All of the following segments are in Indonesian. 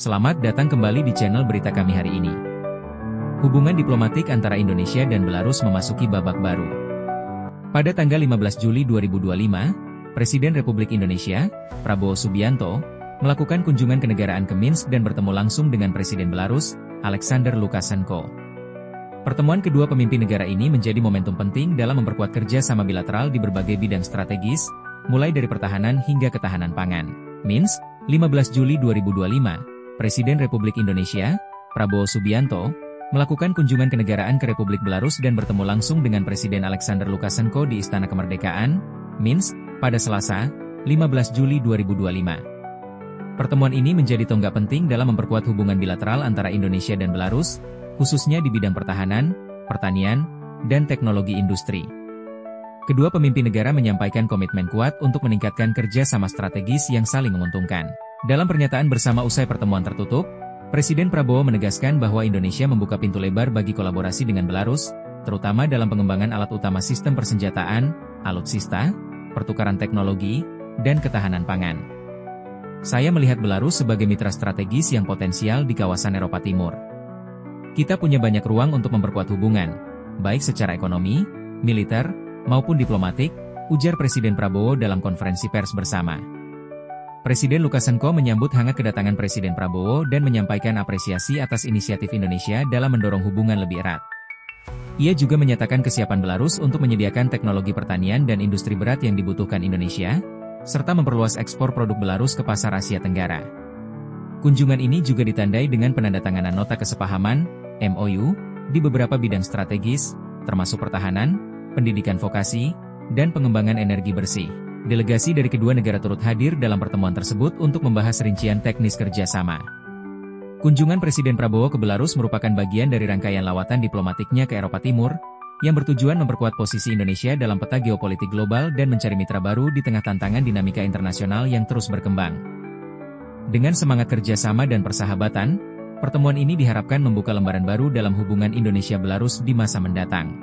Selamat datang kembali di channel berita kami hari ini. Hubungan diplomatik antara Indonesia dan Belarus memasuki babak baru. Pada tanggal 15 Juli 2025, Presiden Republik Indonesia, Prabowo Subianto, melakukan kunjungan kenegaraan ke Minsk dan bertemu langsung dengan Presiden Belarus, Alexander Lukashenko. Pertemuan kedua pemimpin negara ini menjadi momentum penting dalam memperkuat kerjasama bilateral di berbagai bidang strategis, mulai dari pertahanan hingga ketahanan pangan. Minsk, 15 Juli 2025. Presiden Republik Indonesia, Prabowo Subianto, melakukan kunjungan kenegaraan ke Republik Belarus dan bertemu langsung dengan Presiden Alexander Lukashenko di Istana Kemerdekaan, Minsk, pada Selasa, 15 Juli 2025. Pertemuan ini menjadi tonggak penting dalam memperkuat hubungan bilateral antara Indonesia dan Belarus, khususnya di bidang pertahanan, pertanian, dan teknologi industri. Kedua pemimpin negara menyampaikan komitmen kuat untuk meningkatkan kerjasama strategis yang saling menguntungkan. Dalam pernyataan bersama usai pertemuan tertutup, Presiden Prabowo menegaskan bahwa Indonesia membuka pintu lebar bagi kolaborasi dengan Belarus, terutama dalam pengembangan alat utama sistem persenjataan, alutsista, pertukaran teknologi, dan ketahanan pangan. Saya melihat Belarus sebagai mitra strategis yang potensial di kawasan Eropa Timur. Kita punya banyak ruang untuk memperkuat hubungan, baik secara ekonomi, militer, maupun diplomatik, ujar Presiden Prabowo dalam konferensi pers bersama. Presiden Lukashenko menyambut hangat kedatangan Presiden Prabowo dan menyampaikan apresiasi atas inisiatif Indonesia dalam mendorong hubungan lebih erat. Ia juga menyatakan kesiapan Belarus untuk menyediakan teknologi pertanian dan industri berat yang dibutuhkan Indonesia, serta memperluas ekspor produk Belarus ke pasar Asia Tenggara. Kunjungan ini juga ditandai dengan penandatanganan nota kesepahaman, MOU, di beberapa bidang strategis, termasuk pertahanan, pendidikan vokasi, dan pengembangan energi bersih. Delegasi dari kedua negara turut hadir dalam pertemuan tersebut untuk membahas rincian teknis kerjasama. Kunjungan Presiden Prabowo ke Belarus merupakan bagian dari rangkaian lawatan diplomatiknya ke Eropa Timur, yang bertujuan memperkuat posisi Indonesia dalam peta geopolitik global dan mencari mitra baru di tengah tantangan dinamika internasional yang terus berkembang. Dengan semangat kerjasama dan persahabatan, pertemuan ini diharapkan membuka lembaran baru dalam hubungan Indonesia-Belarus di masa mendatang.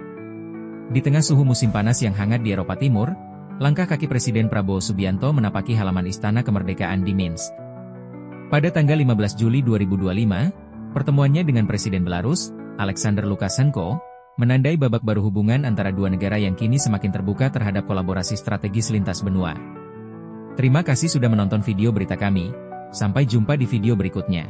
Di tengah suhu musim panas yang hangat di Eropa Timur, langkah kaki Presiden Prabowo Subianto menapaki halaman Istana Kemerdekaan di Minsk. Pada tanggal 15 Juli 2025, pertemuannya dengan Presiden Belarus, Alexander Lukashenko, menandai babak baru hubungan antara dua negara yang kini semakin terbuka terhadap kolaborasi strategis lintas benua. Terima kasih sudah menonton video berita kami, sampai jumpa di video berikutnya.